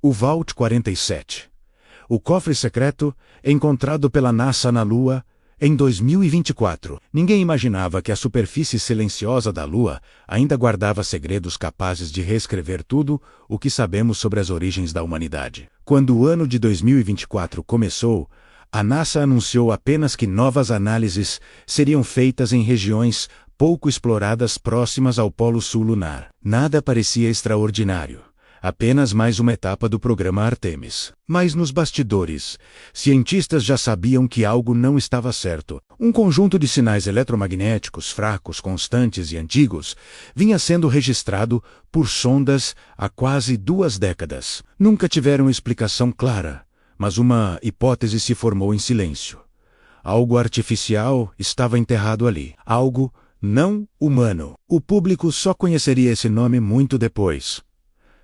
O Vault 47. O cofre secreto encontrado pela NASA na Lua em 2024. Ninguém imaginava que a superfície silenciosa da Lua ainda guardava segredos capazes de reescrever tudo o que sabemos sobre as origens da humanidade. Quando o ano de 2024 começou, a NASA anunciou apenas que novas análises seriam feitas em regiões pouco exploradas próximas ao Polo Sul lunar. Nada parecia extraordinário. Apenas mais uma etapa do programa Artemis. Mas nos bastidores, cientistas já sabiam que algo não estava certo. Um conjunto de sinais eletromagnéticos fracos, constantes e antigos vinha sendo registrado por sondas há quase 2 décadas. Nunca tiveram explicação clara, mas uma hipótese se formou em silêncio. Algo artificial estava enterrado ali. Algo não humano. O público só conheceria esse nome muito depois.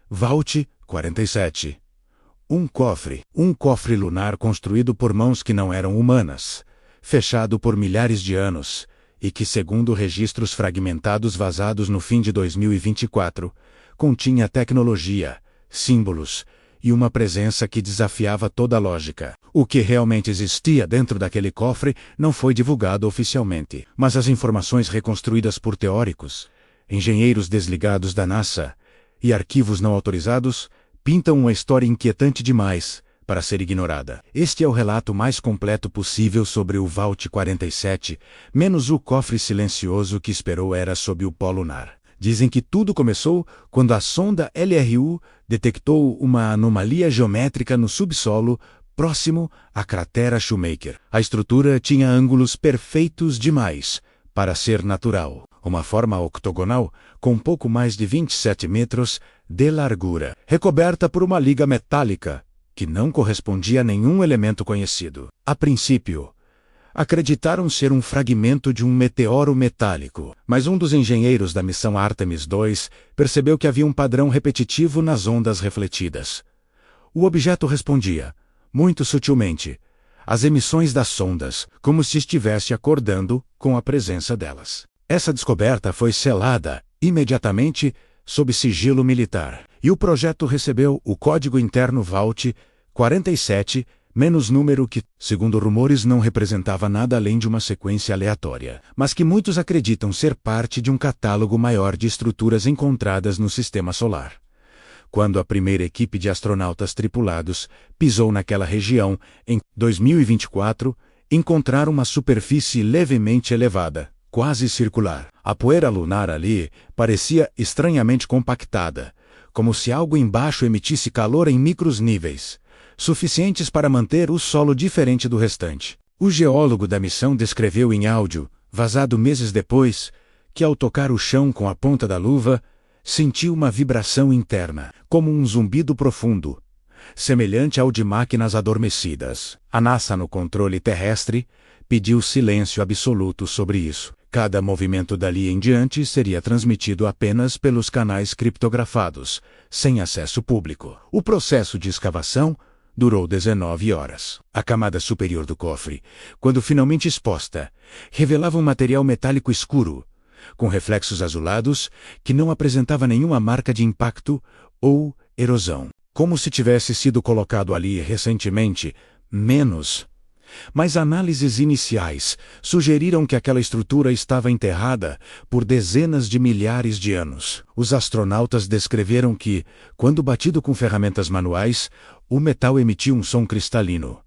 Vault 47. Um cofre lunar construído por mãos que não eram humanas, fechado por milhares de anos, e que, segundo registros fragmentados vazados no fim de 2024, continha tecnologia, símbolos e uma presença que desafiava toda a lógica. O que realmente existia dentro daquele cofre não foi divulgado oficialmente, mas as informações reconstruídas por teóricos, engenheiros desligados da NASA e arquivos não autorizados pintam uma história inquietante demais para ser ignorada. Este é o relato mais completo possível sobre o Vault 47, menos o cofre silencioso que esperou era sob o polo lunar. Dizem que tudo começou quando a sonda LRU detectou uma anomalia geométrica no subsolo próximo à cratera Shoemaker. A estrutura tinha ângulos perfeitos demais para ser natural. Uma forma octogonal com pouco mais de 27 metros de largura, recoberta por uma liga metálica que não correspondia a nenhum elemento conhecido. A princípio, acreditaram ser um fragmento de um meteoro metálico, mas um dos engenheiros da missão Artemis II percebeu que havia um padrão repetitivo nas ondas refletidas. O objeto respondia, muito sutilmente, às emissões das sondas, como se estivesse acordando com a presença delas. Essa descoberta foi selada imediatamente sob sigilo militar, e o projeto recebeu o código interno Vault 47, menos número que, segundo rumores, não representava nada além de uma sequência aleatória, mas que muitos acreditam ser parte de um catálogo maior de estruturas encontradas no Sistema Solar. Quando a primeira equipe de astronautas tripulados pisou naquela região, em 2024, encontraram uma superfície levemente elevada, quase circular. A poeira lunar ali parecia estranhamente compactada, como se algo embaixo emitisse calor em micros níveis, suficientes para manter o solo diferente do restante. O geólogo da missão descreveu em áudio, vazado meses depois, que ao tocar o chão com a ponta da luva, sentiu uma vibração interna, como um zumbido profundo, semelhante ao de máquinas adormecidas. A NASA no controle terrestre pediu silêncio absoluto sobre isso. Cada movimento dali em diante seria transmitido apenas pelos canais criptografados, sem acesso público. O processo de escavação durou 19 horas. A camada superior do cofre, quando finalmente exposta, revelava um material metálico escuro, com reflexos azulados, que não apresentava nenhuma marca de impacto ou erosão. Como se tivesse sido colocado ali recentemente, mas análises iniciais sugeriram que aquela estrutura estava enterrada por dezenas de milhares de anos. Os astronautas descreveram que, quando batido com ferramentas manuais, o metal emitia um som cristalino,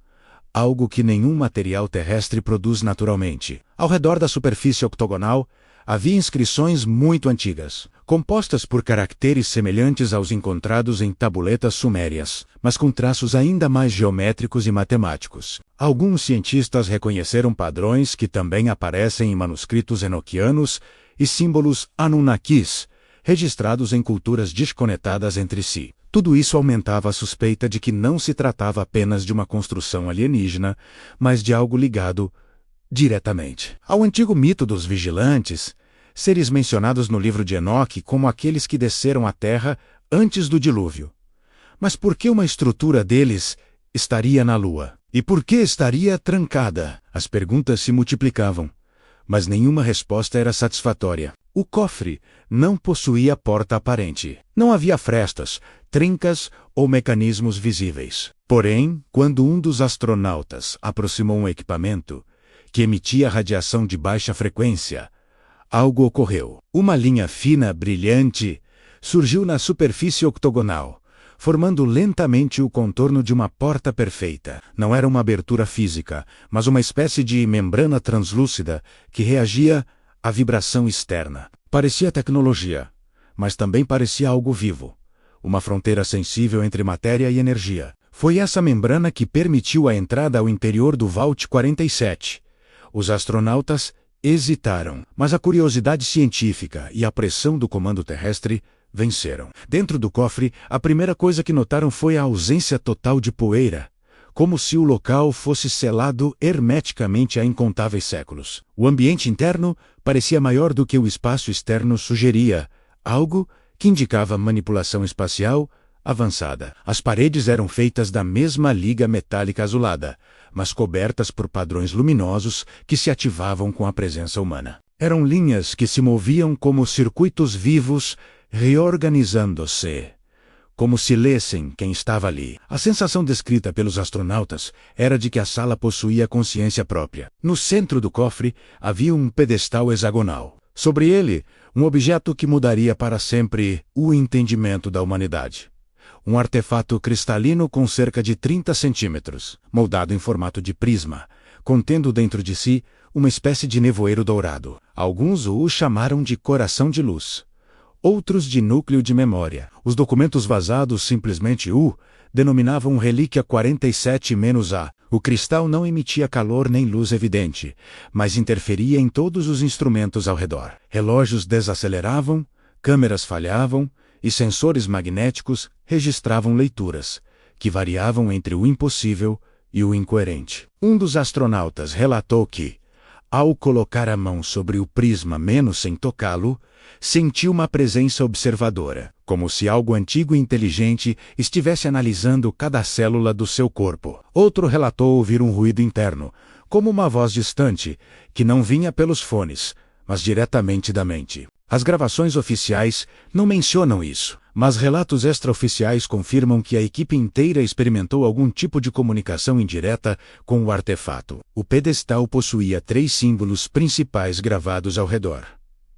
algo que nenhum material terrestre produz naturalmente. Ao redor da superfície octogonal, havia inscrições muito antigas, compostas por caracteres semelhantes aos encontrados em tabuletas sumérias, mas com traços ainda mais geométricos e matemáticos. Alguns cientistas reconheceram padrões que também aparecem em manuscritos enoquianos e símbolos Anunnakis, registrados em culturas desconectadas entre si. Tudo isso aumentava a suspeita de que não se tratava apenas de uma construção alienígena, mas de algo ligado diretamente ao antigo mito dos vigilantes, seres mencionados no livro de Enoque como aqueles que desceram à Terra antes do dilúvio. Mas por que uma estrutura deles estaria na Lua? E por que estaria trancada? As perguntas se multiplicavam, mas nenhuma resposta era satisfatória. O cofre não possuía porta aparente. Não havia frestas, trincas ou mecanismos visíveis. Porém, quando um dos astronautas aproximou um equipamento que emitia radiação de baixa frequência, algo ocorreu. Uma linha fina, brilhante, surgiu na superfície octogonal, formando lentamente o contorno de uma porta perfeita. Não era uma abertura física, mas uma espécie de membrana translúcida que reagia à vibração externa. Parecia tecnologia, mas também parecia algo vivo, uma fronteira sensível entre matéria e energia. Foi essa membrana que permitiu a entrada ao interior do Vault 47. Os astronautas hesitaram, mas a curiosidade científica e a pressão do comando terrestre venceram. Dentro do cofre, a primeira coisa que notaram foi a ausência total de poeira, como se o local fosse selado hermeticamente há incontáveis séculos. O ambiente interno parecia maior do que o espaço externo sugeria, algo que indicava manipulação espacial avançada. As paredes eram feitas da mesma liga metálica azulada, mas cobertas por padrões luminosos que se ativavam com a presença humana. Eram linhas que se moviam como circuitos vivos, reorganizando-se, como se lessem quem estava ali. A sensação descrita pelos astronautas era de que a sala possuía consciência própria. No centro do cofre havia um pedestal hexagonal. Sobre ele, um objeto que mudaria para sempre o entendimento da humanidade. Um artefato cristalino com cerca de 30 centímetros, moldado em formato de prisma, contendo dentro de si uma espécie de nevoeiro dourado. Alguns o chamaram de coração de luz, outros de núcleo de memória. Os documentos vazados simplesmente o denominavam Relíquia 47-A. O cristal não emitia calor nem luz evidente, mas interferia em todos os instrumentos ao redor. Relógios desaceleravam, câmeras falhavam, e sensores magnéticos registravam leituras, que variavam entre o impossível e o incoerente. Um dos astronautas relatou que, ao colocar a mão sobre o prisma menos sem tocá-lo, sentiu uma presença observadora, como se algo antigo e inteligente estivesse analisando cada célula do seu corpo. Outro relatou ouvir um ruído interno, como uma voz distante, que não vinha pelos fones, mas diretamente da mente. As gravações oficiais não mencionam isso, mas relatos extraoficiais confirmam que a equipe inteira experimentou algum tipo de comunicação indireta com o artefato. O pedestal possuía 3 símbolos principais gravados ao redor.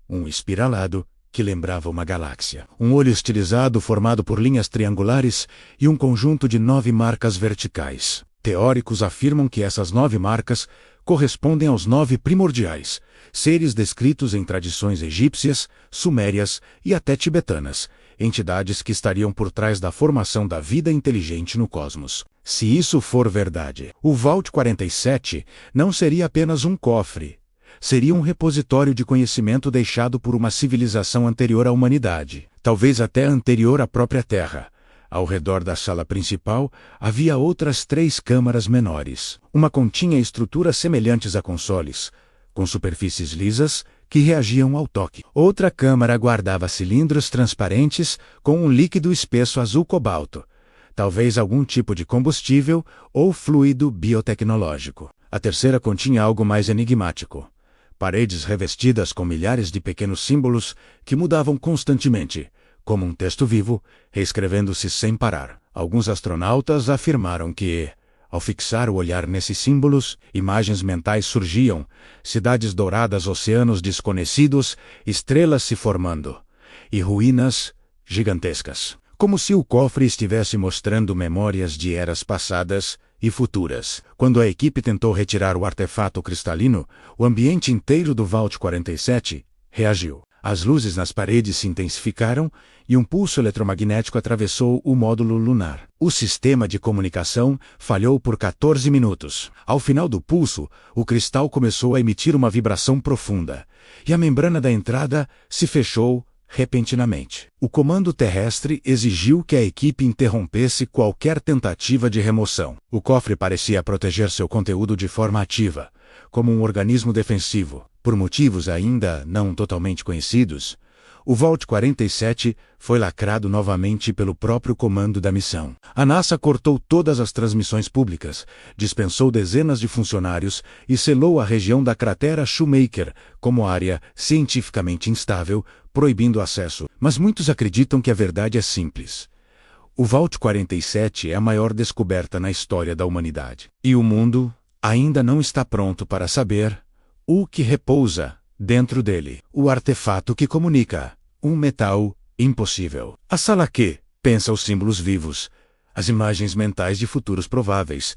Um espiralado, que lembrava uma galáxia. Um olho estilizado formado por linhas triangulares e um conjunto de 9 marcas verticais. Teóricos afirmam que essas 9 marcas correspondem aos 9 primordiais, seres descritos em tradições egípcias, sumérias e até tibetanas, entidades que estariam por trás da formação da vida inteligente no cosmos. Se isso for verdade, o Vault 47 não seria apenas um cofre. Seria um repositório de conhecimento deixado por uma civilização anterior à humanidade, talvez até anterior à própria Terra. Ao redor da sala principal, havia outras 3 câmaras menores. Uma continha estruturas semelhantes a consoles, com superfícies lisas que reagiam ao toque. Outra câmara guardava cilindros transparentes com um líquido espesso azul cobalto, talvez algum tipo de combustível ou fluido biotecnológico. A terceira continha algo mais enigmático. Paredes revestidas com milhares de pequenos símbolos que mudavam constantemente, como um texto vivo, reescrevendo-se sem parar. Alguns astronautas afirmaram que, ao fixar o olhar nesses símbolos, imagens mentais surgiam, cidades douradas, oceanos desconhecidos, estrelas se formando, e ruínas gigantescas. Como se o cofre estivesse mostrando memórias de eras passadas e futuras. Quando a equipe tentou retirar o artefato cristalino, o ambiente inteiro do Vault 47 reagiu. As luzes nas paredes se intensificaram e um pulso eletromagnético atravessou o módulo lunar. O sistema de comunicação falhou por 14 minutos. Ao final do pulso, o cristal começou a emitir uma vibração profunda, e a membrana da entrada se fechou repentinamente. O comando terrestre exigiu que a equipe interrompesse qualquer tentativa de remoção. O cofre parecia proteger seu conteúdo de forma ativa, como um organismo defensivo. Por motivos ainda não totalmente conhecidos, O Vault 47 foi lacrado novamente pelo próprio comando da missão. A NASA cortou todas as transmissões públicas, dispensou dezenas de funcionários e selou a região da cratera Shoemaker como área cientificamente instável, proibindo acesso. Mas muitos acreditam que a verdade é simples. O Vault 47 é a maior descoberta na história da humanidade. E o mundo ainda não está pronto para saber o que repousa dentro dele. O artefato que comunica, um metal impossível. A sala Q pensa os símbolos vivos, as imagens mentais de futuros prováveis.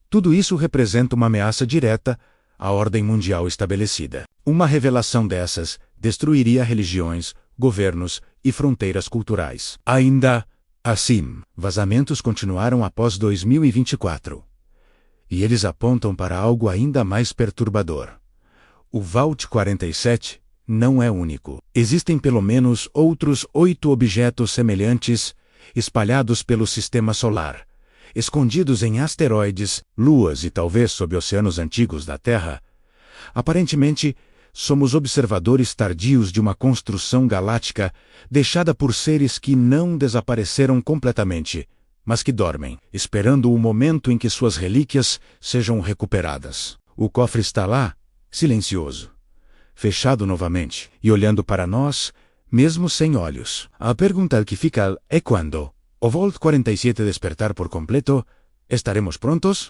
Tudo isso representa uma ameaça direta à ordem mundial estabelecida. Uma revelação dessas destruiria religiões, governos e fronteiras culturais. Ainda assim, vazamentos continuaram após 2024. E eles apontam para algo ainda mais perturbador. O Vault 47 não é único. Existem pelo menos outros 8 objetos semelhantes espalhados pelo sistema solar, escondidos em asteroides, luas e talvez sob oceanos antigos da Terra. Aparentemente, somos observadores tardios de uma construção galáctica deixada por seres que não desapareceram completamente, mas que dormem, esperando o momento em que suas relíquias sejam recuperadas. O cofre está lá, silencioso, fechado novamente, e olhando para nós, mesmo sem olhos. A pergunta que fica é quando o Vault 47 despertar por completo, ¿estaremos prontos?